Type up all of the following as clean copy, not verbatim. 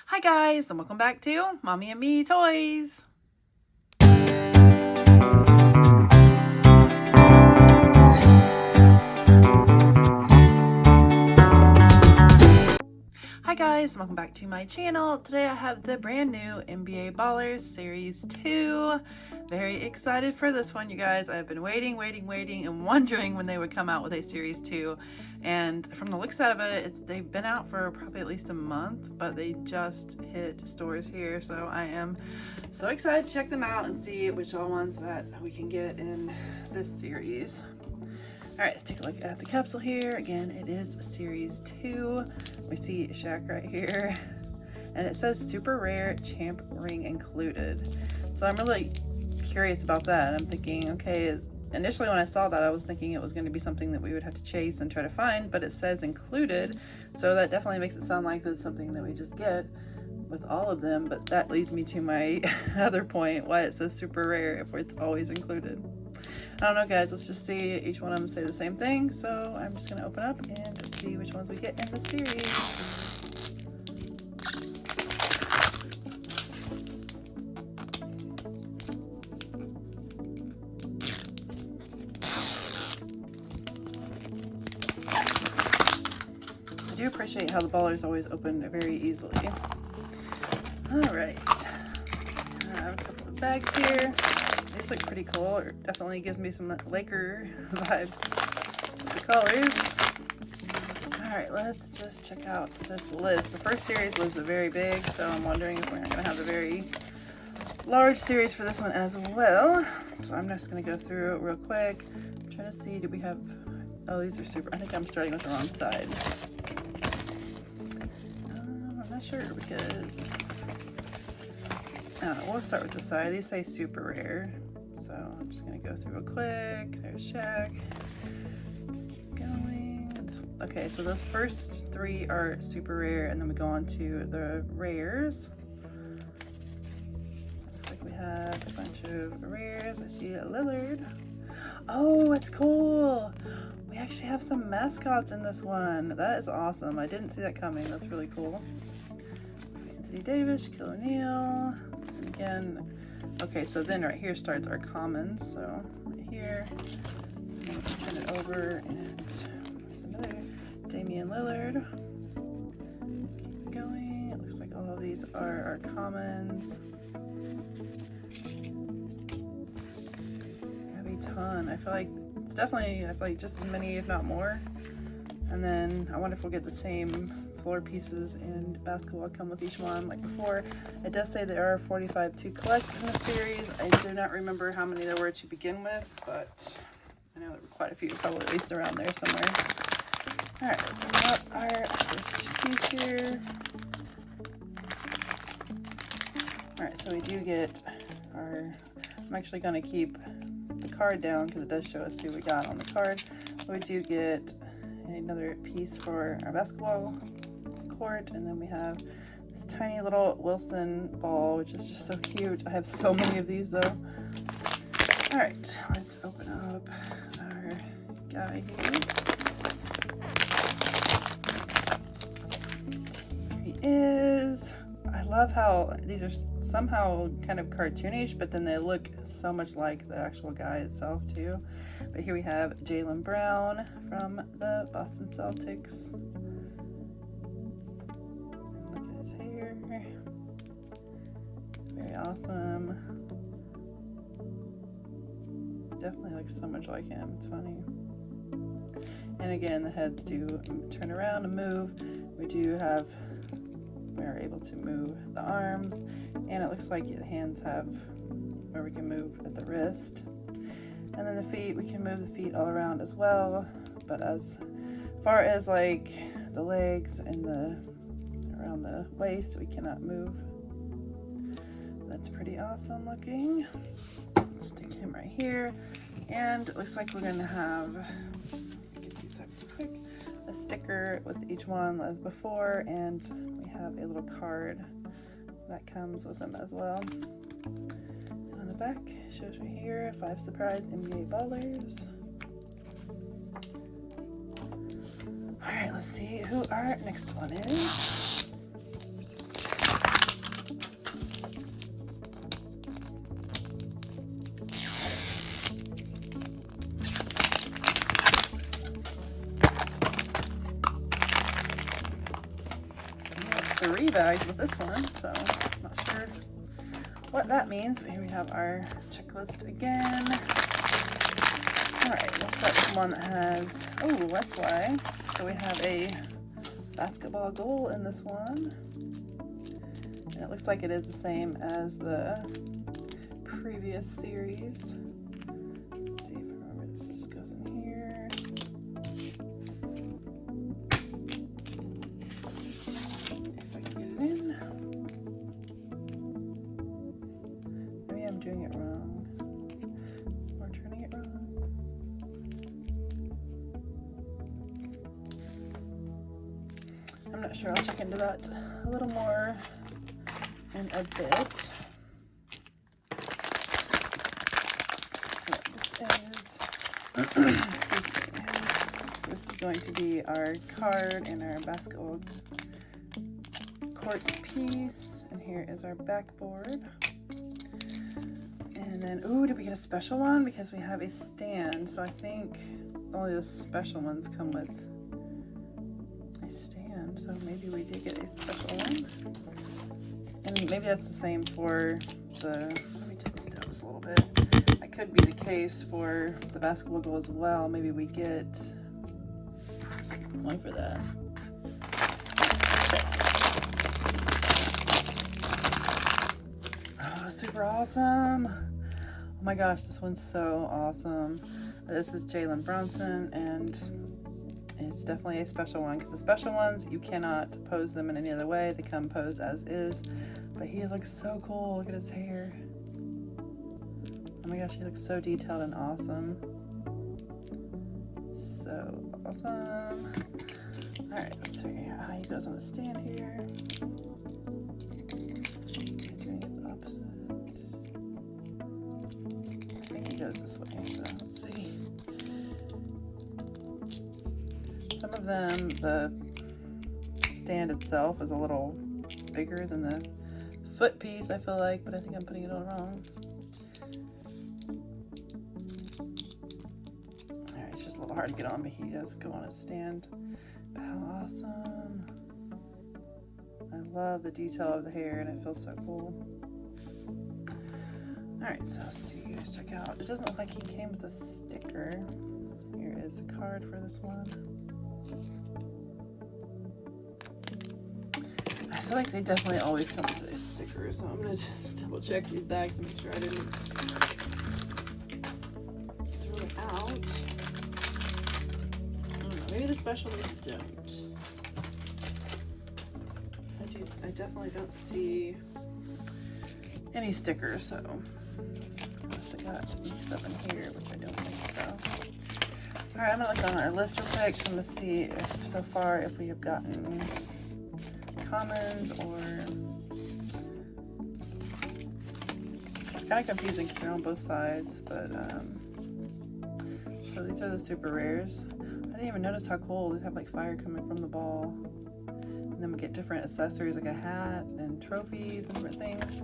Hi guys, and welcome back to Mommy and Me Toys. Hi guys, and welcome back to my channel. Today I have the brand new NBA Ballers Series 2. Very excited for this one, you guys. I've been waiting and wondering when they would come out with a Series 2. And from the looks of it, they've been out for probably at least a month, but they just hit stores here. So I am so excited to check them out and see which all ones that we can get in this series. All right, let's take a look at the capsule here. Again, it is Series 2. We see Shaq right here. And it says super rare, champ ring included. So I'm really curious about that. I'm thinking, okay, initially when I saw that, I was thinking it was going to be something that we would have to chase and try to find, but it says included. So that definitely makes it sound like that's something that we just get with all of them. But that leads me to my other point, why it says super rare if it's always included. I don't know, guys. Let's just see each one of them say the same thing. So I'm just going to open up and see which ones we get in the series. I do appreciate how the ballers always open very easily. All right. I have a couple of bags here. These look pretty cool. It definitely gives me some Laker vibes with the colors. Alright, let's just check out this list. The first series was very big, so I'm wondering if we're not going to have a very large series for this one as well. So I'm just going to go through it real quick. I'm trying to see, do we have... Oh, these are super... I think I'm starting with the wrong side. I'm not sure because... I don't know, we'll start with the side. These say super rare. So I'm just going to go through real quick. There's Shaq. Keep going. Okay, so those first three are super rare, and then we go on to the rares. Looks like we have a bunch of rares. I see a Lillard. Oh, it's cool. We actually have some mascots in this one. That is awesome. I didn't see that coming. That's really cool. Anthony Davis, Shaquille O'Neal. And again, okay, so then right here starts our commons. So right here, and then we can turn it over, and there's another Damian Lillard. Keep going. It looks like all of these are our commons. We have a ton. I feel like just as many, if not more. And then I wonder if we'll get the same floor pieces and basketball come with each one like before. It does say there are 45 to collect in the series. I do not remember how many there were to begin with, but I know there were quite a few, probably at least around there somewhere. All right, let's open up our first piece here. All right, so we do get our, I'm actually going to keep the card down because it does show us who we got on the card. We do get another piece for our basketball court, and then we have this tiny little Wilson ball, which is just so cute. I have so many of these though. All right, let's open up our guy here. Here he is. I love how these are somehow kind of cartoonish, but then they look so much like the actual guy itself too. But here we have Jaylen Brown from the Boston Celtics. Look at his hair. Very awesome. Definitely looks so much like him. It's funny. And again, the heads do turn around and move. We are able to move the arms, and it looks like the hands have where we can move at the wrist. And then the feet, we can move the feet all around as well. But as far as like the legs and around the waist, we cannot move. That's pretty awesome looking. Let's stick him right here. And it looks like we're gonna have, get these up quick, a sticker with each one as before, and we have a little card that comes with them as well. And on the back shows right here 5 surprise NBA ballers. All right, let's see who our next one is. 3 bags with this one, so not sure what that means. But here we have our checklist again. All right, let's start with one that has, oh, that's why. So we have a basketball goal in this one. And it looks like it is the same as the previous series. Let's see if I remember this just goes in here. If I can get it in. Maybe I'm doing it wrong. Or turning it wrong. I'm not sure. I'll check into that a little more in a bit. So this is, excuse me. This is going to be our card and our basketball court piece. And here is our backboard. And then, ooh, did we get a special one? Because we have a stand. So I think only the special ones come with a stand. So maybe we did get a special one. And maybe that's the same for the, let me twist down this a little bit. That could be the case for the basketball goal as well. Maybe we get one for that. Oh, super awesome. Oh my gosh, this one's so awesome. This is Jalen Brunson, and it's definitely a special one because the special ones, you cannot pose them in any other way. They come posed as is. But he looks so cool. Look at his hair. Oh my gosh, he looks so detailed and awesome. So awesome. Alright, let's figure out how he goes on the stand here. Doing it opposite. I think he goes this way, so let's see. Some of them, the stand itself is a little bigger than the foot piece, I feel like, but I think I'm putting it all wrong. Alright, it's just a little hard to get on, but he does go on a stand. But how awesome. I love the detail of the hair, and it feels so cool. Alright, so let's see, you guys check out. It doesn't look like he came with a sticker. Here is the card for this one. I feel like they definitely always come with a sticker, so I'm gonna just double check these bags to make sure I didn't throw it out. I don't know, maybe the special ones don't. I definitely don't see any stickers, so unless I got mixed up in here, which I don't think so. Alright, I'm gonna look on our list real quick. I'm gonna see if so far if we have gotten commons or it's kind of confusing because they're on both sides, but so these are the super rares. I didn't even notice how cool these have, like fire coming from the ball, and then we get different accessories like a hat and trophies and different things.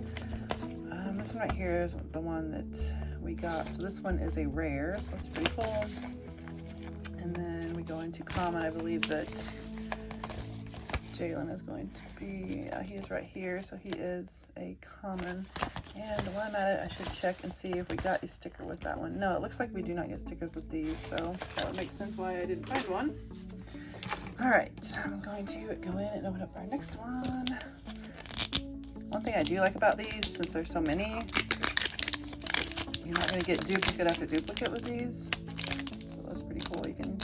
This one right here is the one that we got, so this one is a rare, so that's pretty cool. And then we go into common. I believe that Jalen is going to be, he is right here, so he is a common. And while I'm at it, I should check and see if we got a sticker with that one. No, it looks like we do not get stickers with these, so that would make sense why I didn't find one. All right, I'm going to go in and open up our next one. One thing I do like about these, since there's so many, you're not going to get duplicate after duplicate with these. So that's pretty cool. You can,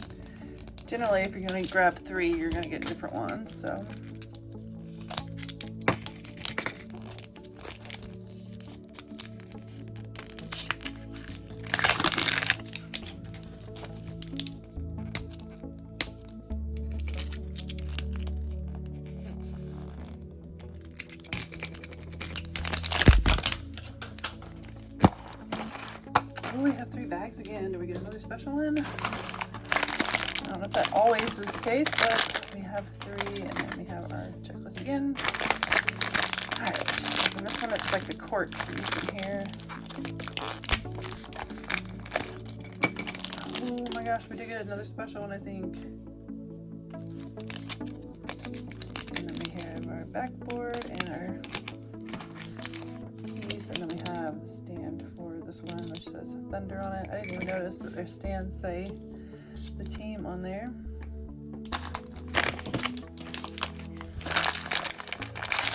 generally, if you're going to grab 3, you're going to get different ones, so. Oh, we have 3 bags again. Do we get another special one? I don't know if that always is the case, but we have 3, and then we have our checklist again. Alright, and this one it's like the court piece in here. Oh my gosh, we did get another special one, I think. And then we have our backboard and our keys, and then we have the stand for this one, which says Thunder on it. I didn't even notice that their stands say the team on there.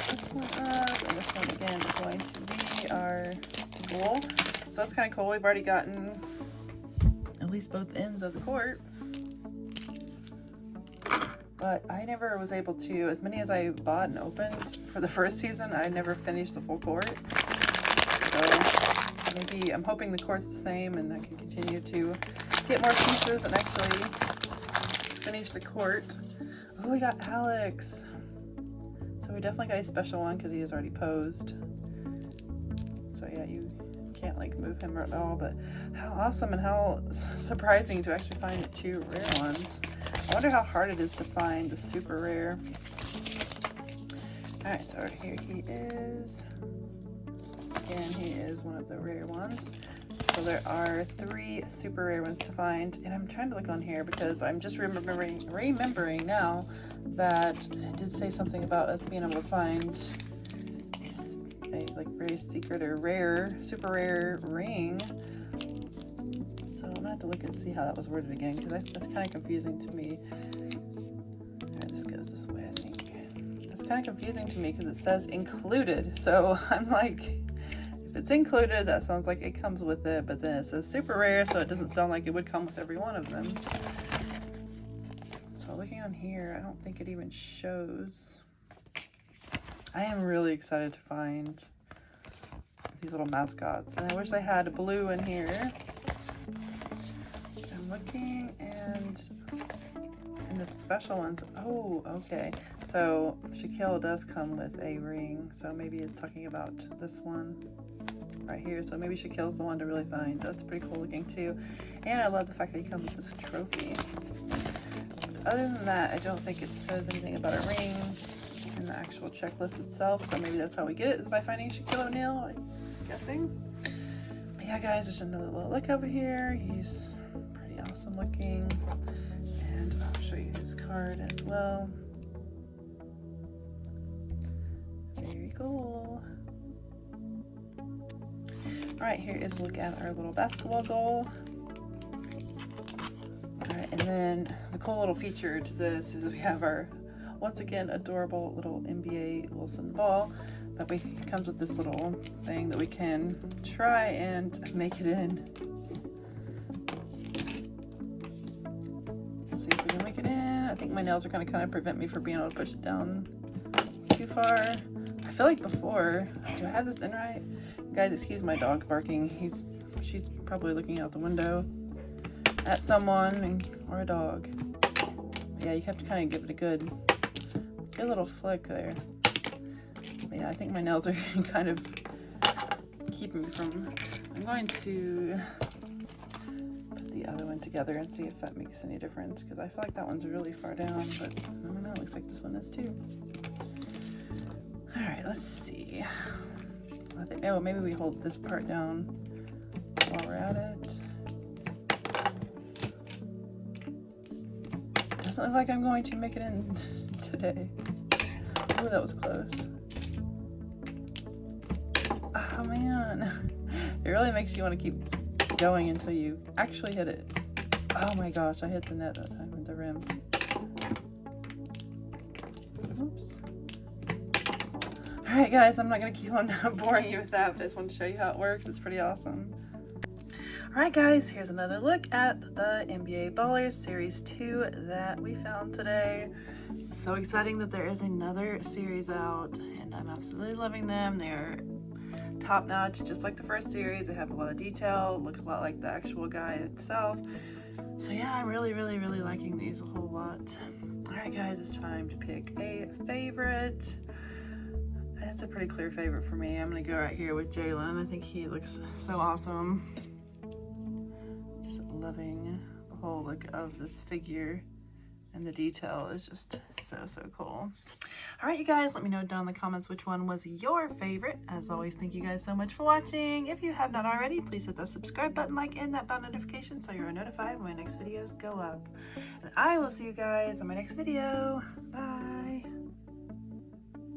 This one up, and this one again is going to be our goal. So that's kind of cool. We've already gotten at least both ends of the court. But I never was able to, as many as I bought and opened for the first season, I never finished the full court. So maybe I'm hoping the court's the same and I can continue to get more pieces and actually finish the court. Oh, we got Alex. So we definitely got a special one because he is already posed. So yeah, you can't like move him at all, but how awesome and how surprising to actually find 2 rare ones. I wonder how hard it is to find the super rare. All right, so here he is. Again, he is one of the rare ones. So there are 3 super rare ones to find, and I'm trying to look on here because I'm just remembering now that it did say something about us being able to find a like very secret or rare, super rare ring. So I'm gonna have to look and see how that was worded again, because that's kind of confusing to me. Alright, this goes this way, I think. That's kind of confusing to me because it says included. So I'm like, if it's included, that sounds like it comes with it, but then it says super rare, so it doesn't sound like it would come with every one of them. So looking on here, I don't think it even shows. I am really excited to find these little mascots, and I wish I had a blue in here. I'm looking, and in the special ones, oh, okay. So Shaquille does come with a ring, so maybe it's talking about this one right here. So maybe Shaquille's the one to really find. That's pretty cool looking too. And I love the fact that he comes with this trophy. But other than that, I don't think it says anything about a ring in the actual checklist itself, so maybe that's how we get it, is by finding Shaquille O'Neal, I'm guessing. But yeah, guys, there's another little look over here. He's pretty awesome looking, and I'll show you his card as well. Very cool. All right, here is a look at our little basketball goal. All right, and then the cool little feature to this is we have our, once again, adorable little NBA Wilson ball, but it comes with this little thing that we can try and make it in. Let's see if we can make it in. I think my nails are going to kind of prevent me from being able to push it down too far. I feel like before, do I have this in right? Guys, excuse my dog barking. She's probably looking out the window at someone or a dog. But yeah, you have to kind of give it a good little flick there. But yeah, I think my nails are kind of keeping me from. I'm going to put the other one together and see if that makes any difference, because I feel like that one's really far down, but I don't know, it looks like this one is too. All right, let's see. I think, oh, maybe we hold this part down while we're at it. Doesn't look like I'm going to make it in today. Oh, that was close. Oh man, it really makes you want to keep going until you actually hit it. Oh my gosh, I hit the net that time with the rim. Oops. All right, guys, I'm not gonna keep on boring you with that, but I just want to show you how it works. It's pretty awesome. All right, guys, here's another look at the NBA Ballers Series 2 that we found today. So exciting that there is another series out, and I'm absolutely loving them. They're top notch, just like the first series. They have a lot of detail, look a lot like the actual guy itself. So yeah, I'm really liking these a whole lot. All right, guys, it's time to pick a favorite. It's a pretty clear favorite for me. I'm gonna go right here with Jalen. I think he looks so awesome. Just loving the whole look of this figure, and the detail is just so cool. All right, you guys, let me know down in the comments which one was your favorite. As always, thank you guys so much for watching. If you have not already, please hit that subscribe button, like, and that bell notification so you are notified when my next videos go up. And I will see you guys in my next video. Bye.